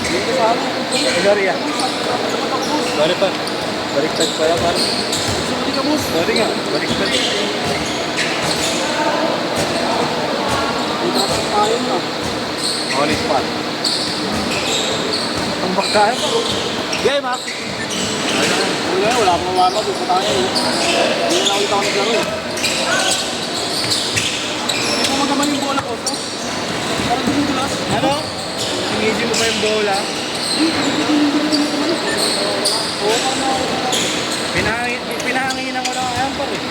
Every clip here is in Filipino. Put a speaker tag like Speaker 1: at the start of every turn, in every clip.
Speaker 1: Dito sa amin. Sorry ah. Sorry pa. Baliktad pala par.
Speaker 2: Sorry ka, boss.
Speaker 1: Sorry nga. Baliktad.
Speaker 2: Dito tayo na.
Speaker 1: Honest par.
Speaker 2: Ang bakkayan pa. Game, ha? Wala akong mawama. Gusto tayo eh. Hindi na ulit ako naglaro eh. Hindi ko magaman yung bola ko. So? Parang dumudulas.
Speaker 1: Ano? Sinisi mo pa yung bola?
Speaker 2: Oo, parang
Speaker 1: Pinahanginan ko lang ayan par eh.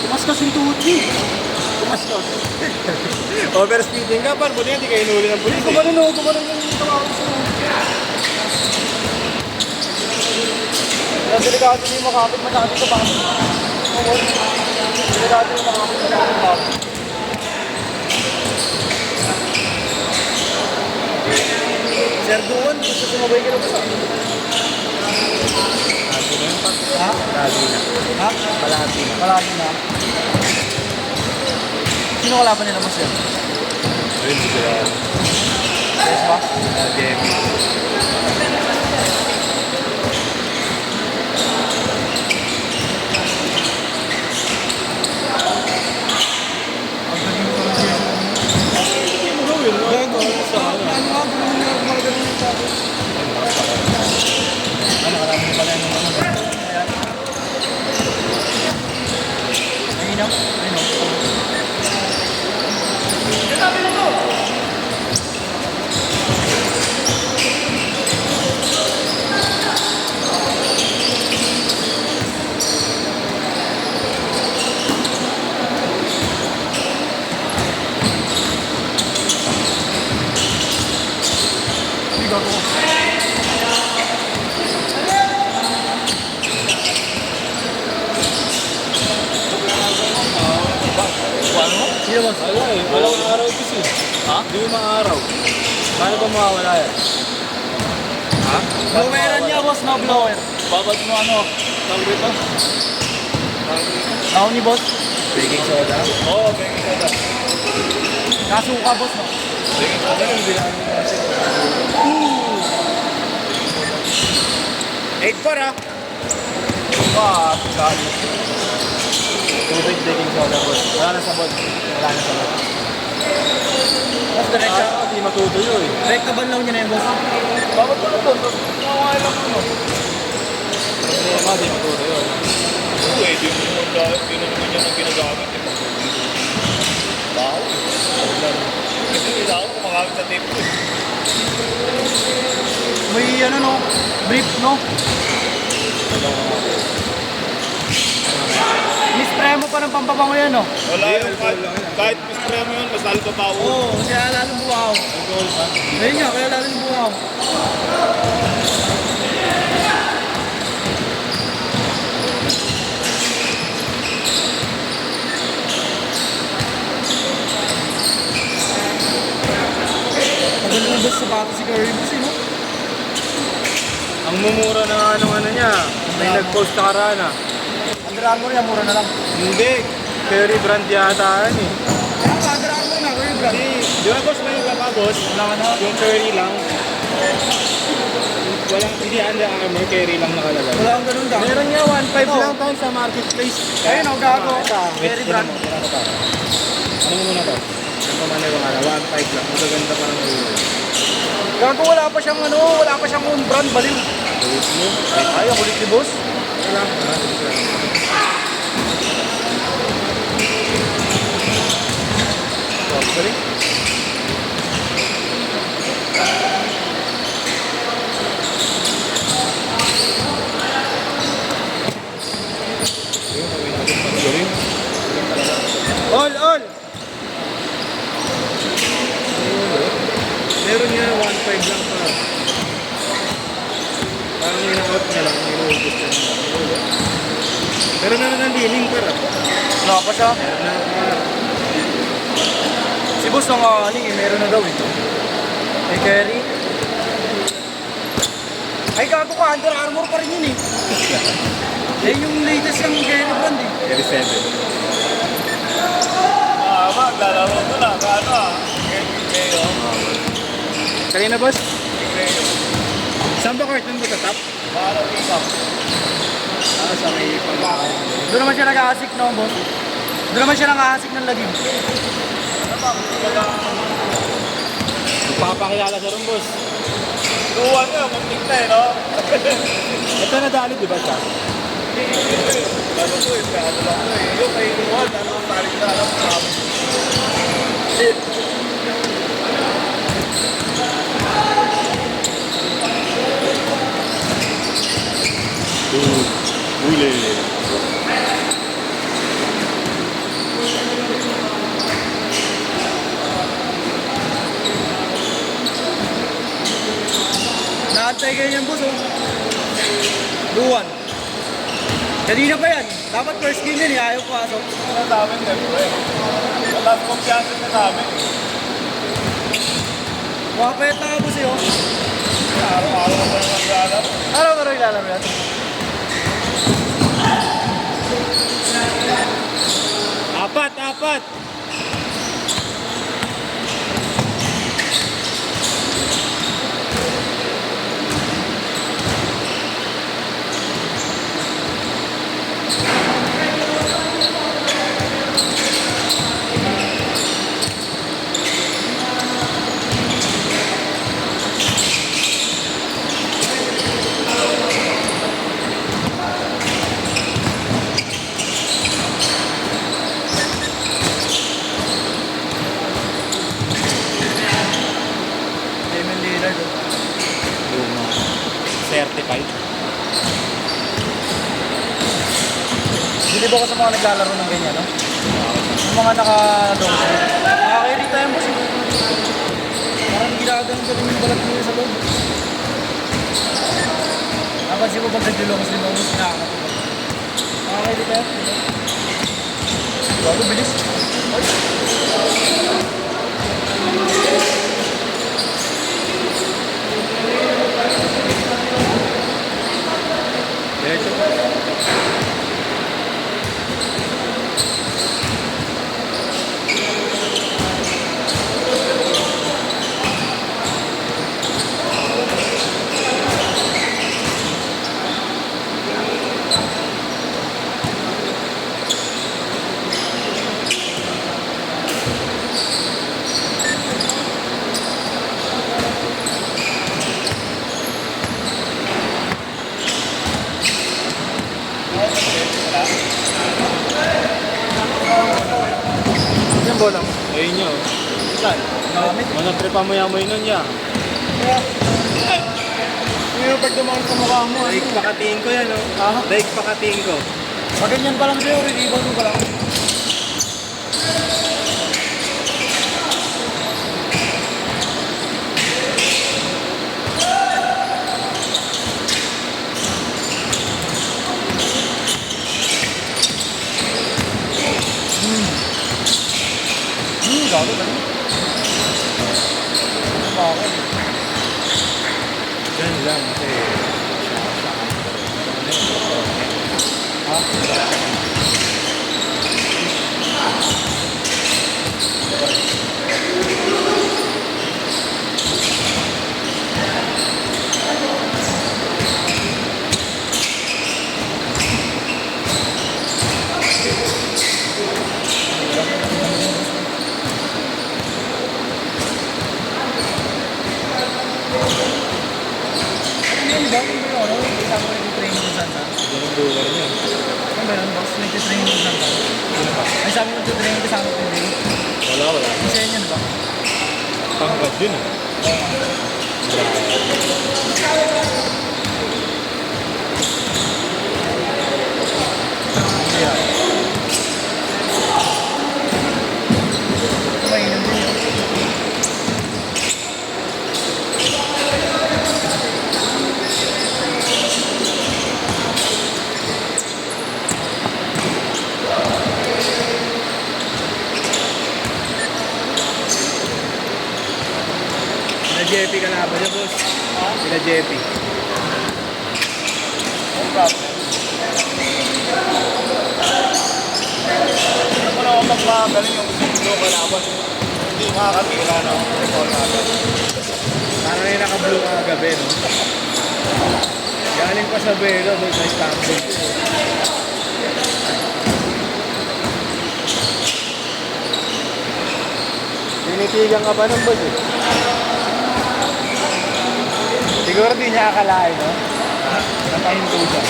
Speaker 2: tumaskas yung tuhod niyo. Tumaskas.
Speaker 1: Overspeeding ka par. Buti nga di kayo inuli ng pulis eh.
Speaker 2: Gumanon yung tawag sa delikado niyo makapit masyado sa bakit. Delikado niyo makapit masyado sa bakit.
Speaker 1: Sir Duan, gusto sumabay ka na ba sa akin?
Speaker 2: Ha?
Speaker 1: Palagi na.
Speaker 2: Ha?
Speaker 1: Palagi na.
Speaker 2: Palagi na. Sino kalaban nila mo, sir?
Speaker 1: Ayun, di sila.
Speaker 2: Yes ba?
Speaker 1: Demi. Ano, karami pala yung mga
Speaker 2: Ayun o. Ayun o. Bigo ko.
Speaker 1: Ano?
Speaker 2: Sino boss?
Speaker 1: Wala eh. Walang araw kasi.
Speaker 2: Ha?
Speaker 1: Hindi mo maaraw. Paano ba mawawala yan? Ha?
Speaker 2: Bloweran niya, boss, no blower.
Speaker 1: Babad mo ano? Tawag dito?
Speaker 2: Ako ni boss.
Speaker 1: Baking soda? Oo, baking soda.
Speaker 2: Kasuka, boss, no?
Speaker 1: Baking soda yung bilang mo kasi. 8 par ah!
Speaker 2: Ah, kali.
Speaker 1: Tubig baking soda boss. Wala na sabon. Wala na sabon.
Speaker 2: Boss, direkta.
Speaker 1: Hindi matutuyo eh.
Speaker 2: Direkta banlaw niya na yun, boss.
Speaker 1: Babad mo na doon. Nakakain lang mo. Problema, di matutuyo.
Speaker 3: Pwede mo naman dahil naman yan ang ginagamit eh. Bao. Kasi nila ako kumakamit sa tape ko eh.
Speaker 2: May ano, no? Brief, no? Mispray mo pa ng pampabango yan, no?
Speaker 3: Wala yung kahit mispray mo yun, mas lalo pa tao.
Speaker 2: Oo, kaya lalong buwaw. Ayun nga, kaya lalong buwaw. Tagal na ba sapatos si Curry Boss, eh, no?
Speaker 1: Ang mumura na nga ng ano niya. May nag-post sa karana.
Speaker 2: Under Armour yan, mura na lang.
Speaker 1: Hindi. Curry brand yata yan eh.
Speaker 2: Kaya ka, Under Armour na, Curry brand.
Speaker 1: Di ba boss may iba pa boss?
Speaker 2: Wala ka na.
Speaker 1: Yung curry lang. Walang, hindi Under Armour, curry lang nakalagay.
Speaker 2: Wala kang ganun ka.
Speaker 1: Meron nga 1.5
Speaker 2: Ito.
Speaker 1: lang tayo sa marketplace.
Speaker 2: Ayun, oh, gago.
Speaker 1: Ito,
Speaker 2: Curry brand.
Speaker 1: Ano mo muna to? Ano pa man yung ano, 1.5 lang. Magaganda pa ng ulo.
Speaker 2: Gago, wala pa siyang ano, wala pa siyang own brand, baliw.
Speaker 1: Ulit mo.
Speaker 2: Ay, ang kulit ni boss.
Speaker 1: Wala. Sorry. All! Meron nga 1.5 lang pa. Parang ina-out niya lang, inuubos niya lang. Pero meron ng lining para.
Speaker 2: Wala pa siya.
Speaker 1: Meron na
Speaker 2: Si boss ng meron na daw eh. May carry. Ay, gago ka, Under Armour pa rin yun eh. Eh, yung latest yung Gary Brand eh.
Speaker 1: Gary 7.
Speaker 3: Maglalaro ko na. Kaano ah. Kayo.
Speaker 1: Kanina boss?
Speaker 3: Kayo.
Speaker 1: Saan ba court? Nandun ba sa top?
Speaker 3: Para pick-up.
Speaker 1: Ah, sa may pangkakaw.
Speaker 2: Doon naman siya nag-aasik no, boss. Doon naman siya nag-aasik ng lagim.
Speaker 3: Ano ba?
Speaker 1: Magpapakilala sa ron boss.
Speaker 3: Luwan nga, muntik na eh, no?
Speaker 1: Ito nadali di ba siya?
Speaker 3: Ano ko eh, ano lang ko eh. Yung kay Luwan, ano, tarik na alam ko.
Speaker 1: Huli.
Speaker 2: Naantay kayo yan, boss, oh. Luwan. Kanina pa yan. Dapat first game yun eh, ayaw pasok.
Speaker 3: Ano namin, siyempre. Wala kumpiyansa na namin.
Speaker 2: Wakapayat na nga, boss, eh, oh.
Speaker 3: Araw-araw ko naman naglalaro.
Speaker 2: Araw-araw ilalaro yan.
Speaker 1: Apat!
Speaker 2: Damon Lillard, oh.
Speaker 1: Certified.
Speaker 2: Hindi ba ko sa mga naglalaro ng ganyan, no? Yung mga naka-long sleeve. Nakakairi tayo, boss. Parang ginaganon-ganon yung balat nila sa loob. Napansin mo bang nag-long sleeve mo, boss? Nakakatuwa. Nakakairi tayo, di ba? Bago, bilis. Ay.
Speaker 1: Diretso.
Speaker 2: Yung bola mo.
Speaker 1: Ayun nyo. Saan?
Speaker 2: Malamit.
Speaker 1: Manatripa mo yamoy nun niya.
Speaker 2: Ngayon pag dumaan sa mukha mo,
Speaker 1: Daig pakatiin ko yan, oh.
Speaker 2: Ah?
Speaker 1: Daig pakatiin ko.
Speaker 2: Pag ganyan pa lang sa'yo, rebound mo pa lang. Gago ba yun? Bakit?
Speaker 1: Diyan lang kasi
Speaker 2: Ano yun ba? Ano ba yun? Kasama ko nag-training kung saan saan?
Speaker 1: yung buwer niya.
Speaker 2: Ano ba yun, boss? Nag-training kung saan saan? Ay, sabi mo nag-training kasama ko yung
Speaker 1: Wala.
Speaker 2: Kasi yan ba?
Speaker 1: Panggad yun, eh.
Speaker 2: Mainam din yun.
Speaker 1: Sila JP ka na ba siya, boss? Sila JP.
Speaker 3: problem. Hindi ko na ako magmagaling yung gusto ko kalaban. Hindi makakatira na ako. Recall na agad.
Speaker 1: Parang yung naka-blue kagabi, no? Galing pa sa Belo, doon sa Istanbul. Tinitigan ka ba ng boss eh? Siguro di niya akalain, no? Napahinto siya.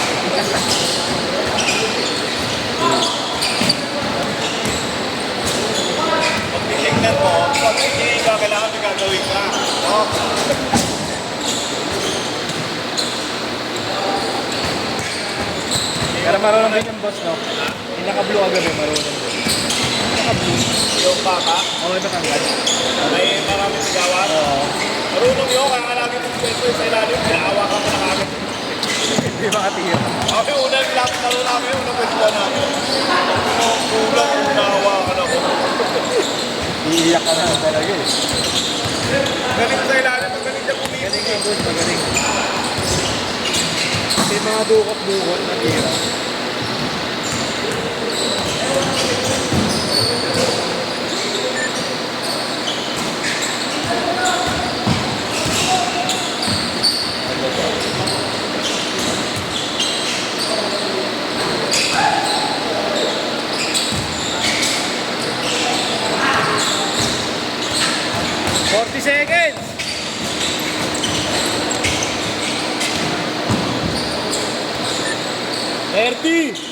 Speaker 3: Pag titignan mo, pag hindi ka kailangan may gagawin ka. No?
Speaker 1: Pero marunong din yung boss, no? Yung naka-blue kagabi, marunong din. Naka-blue.
Speaker 3: Yung baka,
Speaker 1: Oo, natanggal.
Speaker 3: may maraming sigawan.
Speaker 1: Oo.
Speaker 3: Marunong yun, kaya nga lagi mong pwesto sa ilalim, pinaawa ka mo na kagad.
Speaker 1: Hindi makatira.
Speaker 3: Kami unang lapit na rin namin, unang pwesto namin. Kulang, unawa ka na ko.
Speaker 1: Iiyak ka na talaga eh.
Speaker 3: Galing sa ilalim, magaling siya kumita.
Speaker 1: Magaling yung boss, magaling. Kasi mga dukot-dukot na tira. Seconds!
Speaker 2: Erty!